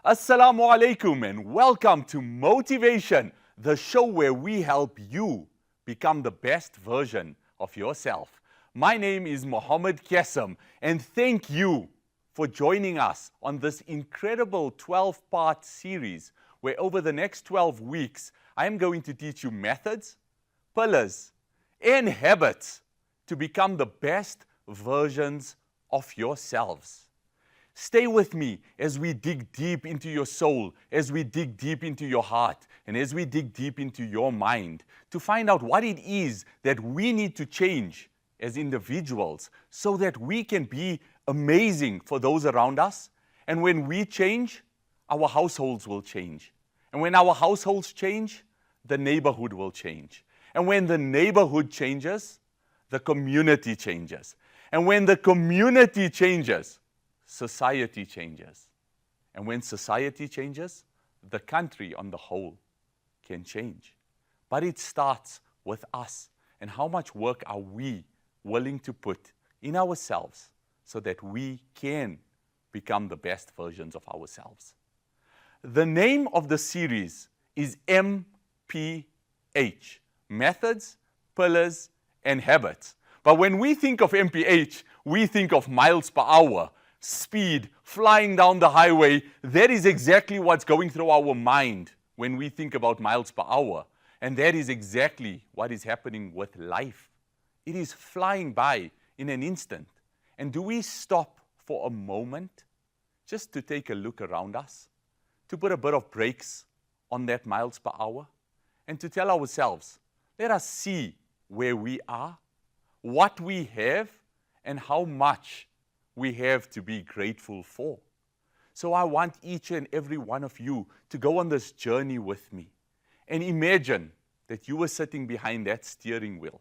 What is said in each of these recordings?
Assalamu alaikum and welcome to Motivation, the show where we help you become the best version of yourself. My name is Mohammed Kesem and thank you for joining us on this incredible 12-part series where over the next 12 weeks I am going to teach you methods, pillars, and habits to become the best versions of yourselves. Stay with me as we dig deep into your soul, as we dig deep into your heart, and as we dig deep into your mind to find out what it is that we need to change as individuals so that we can be amazing for those around us. And when we change, our households will change. And when our households change, the neighborhood will change. And when the neighborhood changes, the community changes. And when the community changes, society changes. And when society changes, the country on the whole can change. But it starts with us. And how much work are we willing to put in ourselves so that we can become the best versions of ourselves? The name of the series is MPH, Methods, Pillars, and Habits. But when we think of MPH, we think of miles per hour, speed, flying down the highway. That is exactly what's going through our mind when we think about miles per hour. And that is exactly what is happening with life. It is flying by in an instant. And do we stop for a moment just to take a look around us, to put a bit of brakes on that miles per hour, and to tell ourselves, let us see where we are, what we have, and how much we have to be grateful for. So I want each and every one of you to go on this journey with me and imagine that you were sitting behind that steering wheel.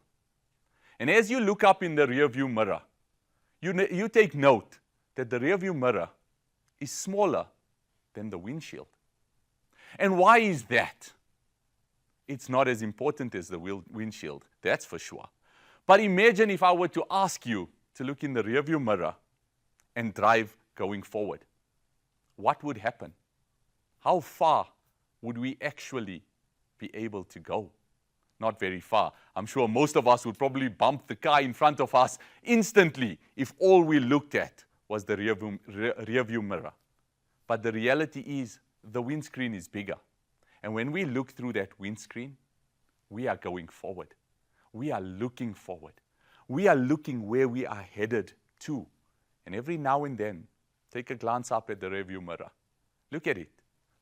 And as you look up in the rearview mirror, you take note that the rearview mirror is smaller than the windshield. And why is that? It's not as important as the windshield, that's for sure. But imagine if I were to ask you to look in the rearview mirror and drive going forward. What would happen? How far would we actually be able to go? Not very far. I'm sure most of us would probably bump the car in front of us instantly if all we looked at was the rearview mirror. But the reality is the windscreen is bigger. And when we look through that windscreen, we are going forward. We are looking forward. We are looking where we are headed to. And every now and then, take a glance up at the rearview mirror. Look at it.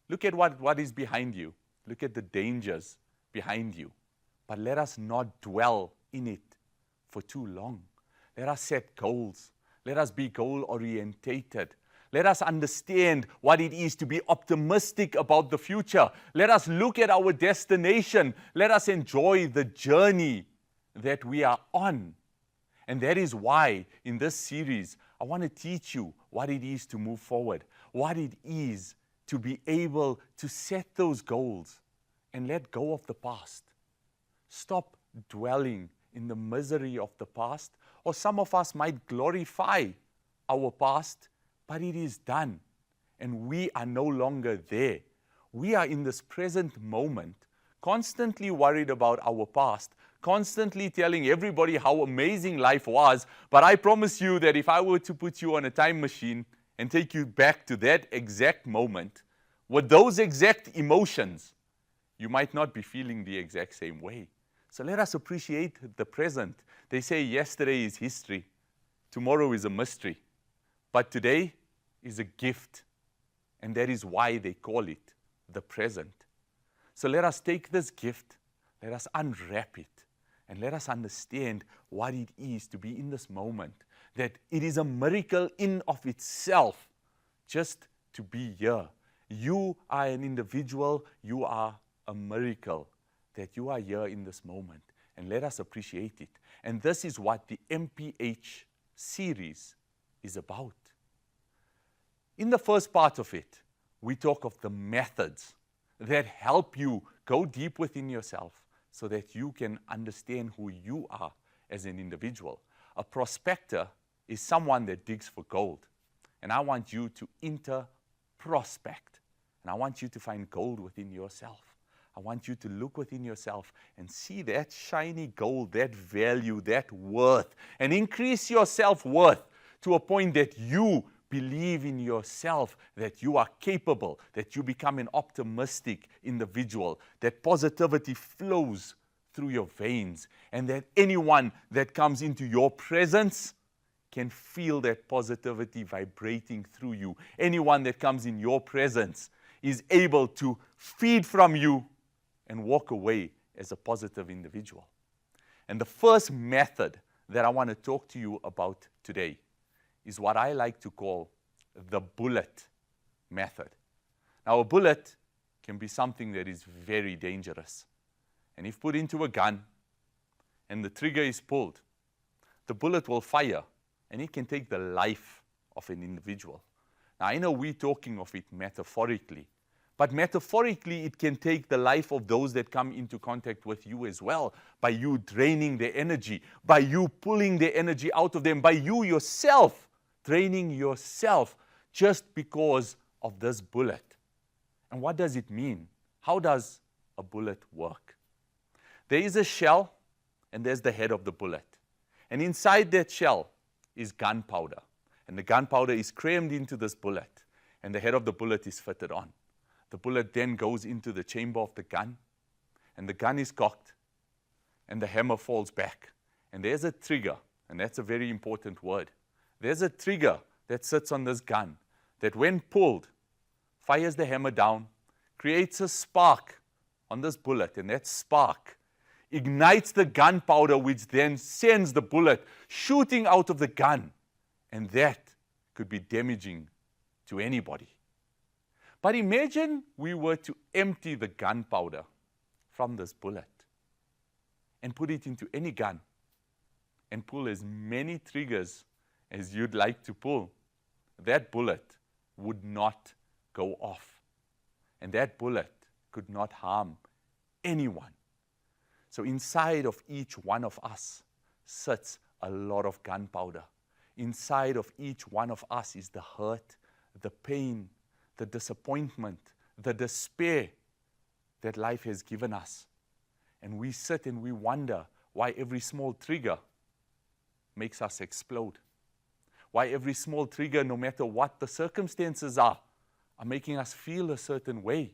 Look at what is behind you. Look at the dangers behind you. But let us not dwell in it for too long. Let us set goals. Let us be goal-orientated. Let us understand what it is to be optimistic about the future. Let us look at our destination. Let us enjoy the journey that we are on. And that is why in this series, I want to teach you what it is to move forward, what it is to be able to set those goals and let go of the past. Stop dwelling in the misery of the past, or some of us might glorify our past, but it is done and we are no longer there. We are in this present moment, constantly worried about our past, constantly telling everybody how amazing life was, but I promise you that if I were to put you on a time machine and take you back to that exact moment, with those exact emotions, you might not be feeling the exact same way. So let us appreciate the present. They say yesterday is history, tomorrow is a mystery, but today is a gift, and that is why they call it the present. So let us take this gift, let us unwrap it, and let us understand what it is to be in this moment, that it is a miracle in of itself just to be here. You are an individual, you are a miracle that you are here in this moment, and let us appreciate it. And this is what the MPH series is about. In the first part of it, we talk of the methods that help you go deep within yourself, so that you can understand who you are as an individual. A prospector is someone that digs for gold. And I want you to prospect. And I want you to find gold within yourself. I want you to look within yourself and see that shiny gold, that value, that worth, and increase your self-worth to a point that you believe in yourself, that you are capable, that you become an optimistic individual, that positivity flows through your veins, and that anyone that comes into your presence can feel that positivity vibrating through you. Anyone that comes in your presence is able to feed from you and walk away as a positive individual. And the first method that I want to talk to you about today is what I like to call the bullet method. Now, a bullet can be something that is very dangerous. And if put into a gun and the trigger is pulled, the bullet will fire and it can take the life of an individual. Now, I know we're talking of it metaphorically, but metaphorically, it can take the life of those that come into contact with you as well, by you draining their energy, by you pulling their energy out of them, by you yourself draining yourself just because of this bullet. And what does it mean? How does a bullet work? There is a shell, and there's the head of the bullet. And inside that shell is gunpowder. And the gunpowder is crammed into this bullet, and the head of the bullet is fitted on. The bullet then goes into the chamber of the gun, and the gun is cocked, and the hammer falls back. And there's a trigger, and that's a very important word. There's a trigger that sits on this gun that, when pulled, fires the hammer down, creates a spark on this bullet, and that spark ignites the gunpowder, which then sends the bullet shooting out of the gun. And that could be damaging to anybody. But imagine we were to empty the gunpowder from this bullet and put it into any gun and pull as many triggers as you'd like to pull. That bullet would not go off. And that bullet could not harm anyone. So inside of each one of us sits a lot of gunpowder. Inside of each one of us is the hurt, the pain, the disappointment, the despair that life has given us. And we sit and we wonder why every small trigger makes us explode. Why every small trigger, no matter what the circumstances are making us feel a certain way.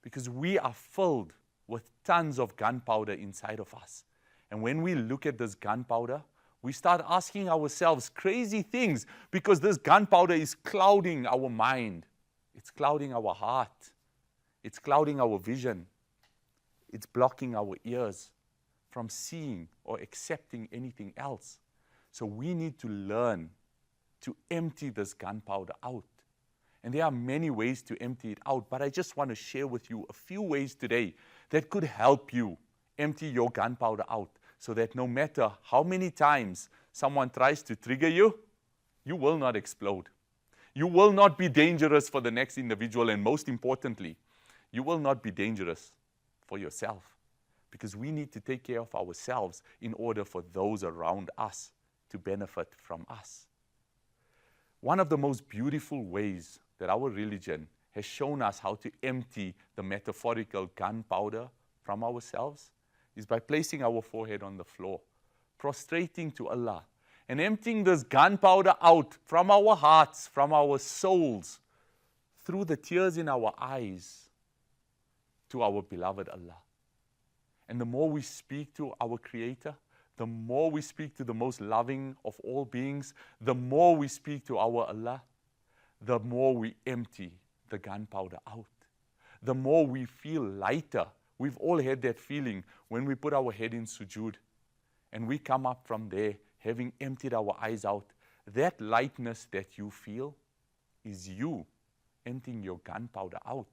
Because we are filled with tons of gunpowder inside of us. And when we look at this gunpowder, we start asking ourselves crazy things, because this gunpowder is clouding our mind. It's clouding our heart. It's clouding our vision. It's blocking our ears from seeing or accepting anything else. So we need to learn to empty this gunpowder out. And there are many ways to empty it out, but I just want to share with you a few ways today that could help you empty your gunpowder out, so that no matter how many times someone tries to trigger you, you will not explode. You will not be dangerous for the next individual, and most importantly, you will not be dangerous for yourself, because we need to take care of ourselves in order for those around us to benefit from us. One of the most beautiful ways that our religion has shown us how to empty the metaphorical gunpowder from ourselves is by placing our forehead on the floor, prostrating to Allah, and emptying this gunpowder out from our hearts, from our souls, through the tears in our eyes, to our beloved Allah. And the more we speak to our Creator, the more we speak to the most loving of all beings, the more we speak to our Allah, the more we empty the gunpowder out. The more we feel lighter. We've all had that feeling when we put our head in sujood and we come up from there having emptied our eyes out. That lightness that you feel is you emptying your gunpowder out.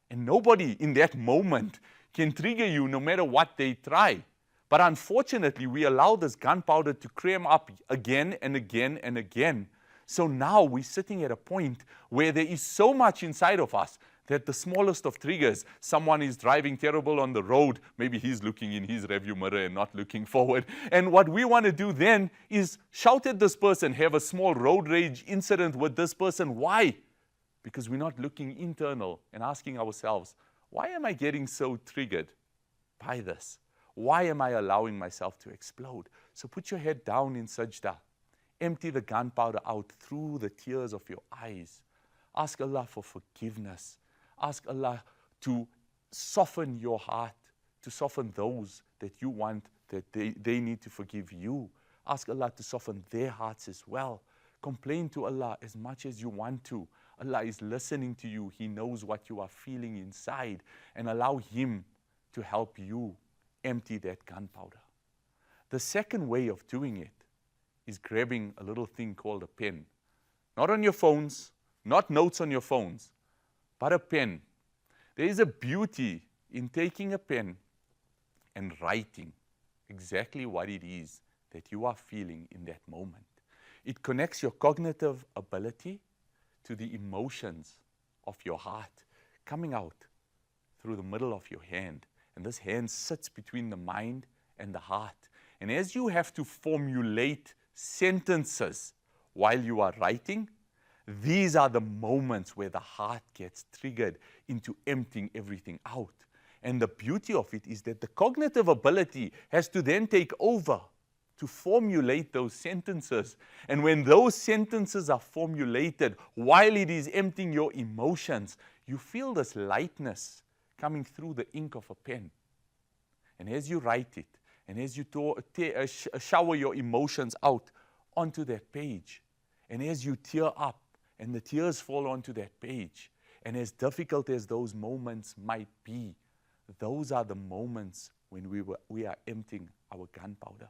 And nobody in that moment can trigger you no matter what they try. But unfortunately, we allow this gunpowder to cram up again and again and again. So now we're sitting at a point where there is so much inside of us that the smallest of triggers, someone is driving terrible on the road, maybe he's looking in his rearview mirror and not looking forward. And what we want to do then is shout at this person, have a small road rage incident with this person. Why? because we're not looking internal and asking ourselves, why am I getting so triggered by this? Why am I allowing myself to explode? So put your head down in sajda. Empty the gunpowder out through the tears of your eyes. Ask Allah for forgiveness. Ask Allah to soften your heart, to soften those that you want, that they need to forgive you. Ask Allah to soften their hearts as well. Complain to Allah as much as you want to. Allah is listening to you. He knows what you are feeling inside. And allow Him to help you empty that gunpowder. The second way of doing it is grabbing a little thing called a pen. Not on your phones, not notes on your phones, but a pen. There is a beauty in taking a pen and writing exactly what it is that you are feeling in that moment. It connects your cognitive ability to the emotions of your heart coming out through the middle of your hand. And this hand sits between the mind and the heart. And as you have to formulate sentences while you are writing, these are the moments where the heart gets triggered into emptying everything out. And the beauty of it is that the cognitive ability has to then take over to formulate those sentences. And when those sentences are formulated, while it is emptying your emotions, you feel this lightness coming through the ink of a pen. And as you write it, and as you shower your emotions out onto that page, and as you tear up, and the tears fall onto that page, and as difficult as those moments might be, those are the moments when we are emptying our gunpowder.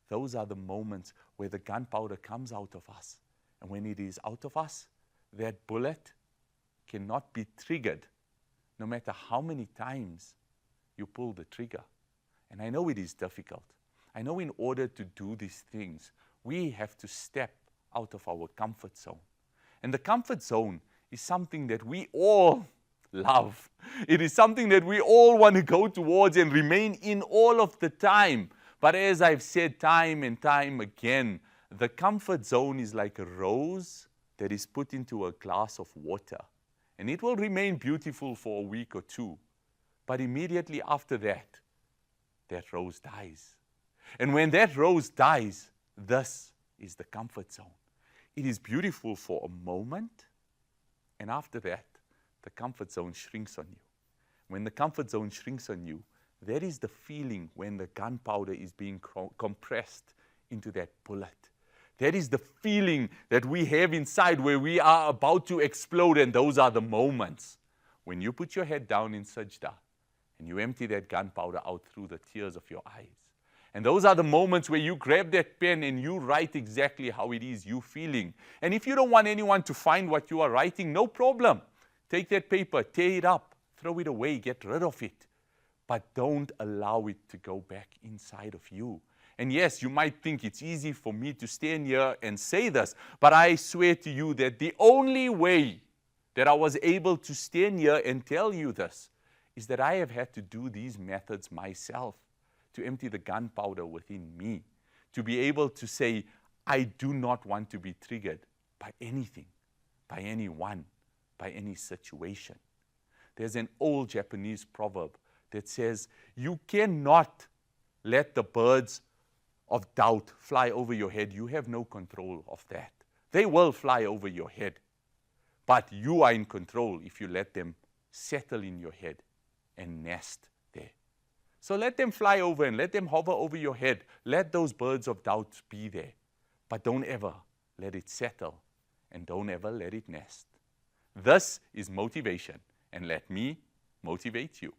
Those are the moments where the gunpowder comes out of us. And when it is out of us, that bullet cannot be triggered, no matter how many times you pull the trigger. And I know it is difficult. I know in order to do these things, we have to step out of our comfort zone. And the comfort zone is something that we all love. It is something that we all want to go towards and remain in all of the time. But as I've said time and time again, the comfort zone is like a rose that is put into a glass of water. And it will remain beautiful for a week or two. But immediately after that, that rose dies. And when that rose dies, this is the comfort zone. It is beautiful for a moment, and after that, the comfort zone shrinks on you. When the comfort zone shrinks on you, that is the feeling when the gunpowder is being compressed into that bullet. That is the feeling that we have inside where we are about to explode, and those are the moments when you put your head down in sajda and you empty that gunpowder out through the tears of your eyes. And those are the moments where you grab that pen and you write exactly how it is you feeling. And if you don't want anyone to find what you are writing, no problem. Take that paper, tear it up, throw it away, get rid of it. But don't allow it to go back inside of you. And yes, you might think it's easy for me to stand here and say this, but I swear to you that the only way that I was able to stand here and tell you this is that I have had to do these methods myself, to empty the gunpowder within me, to be able to say, I do not want to be triggered by anything, by anyone, by any situation. There's an old Japanese proverb that says, you cannot let the birds of doubt fly over your head. You have no control of that. They will fly over your head, but you are in control if you let them settle in your head and nest there. So let them fly over and let them hover over your head. Let those birds of doubt be there. But don't ever let it settle, and don't ever let it nest. This is motivation, and let me motivate you.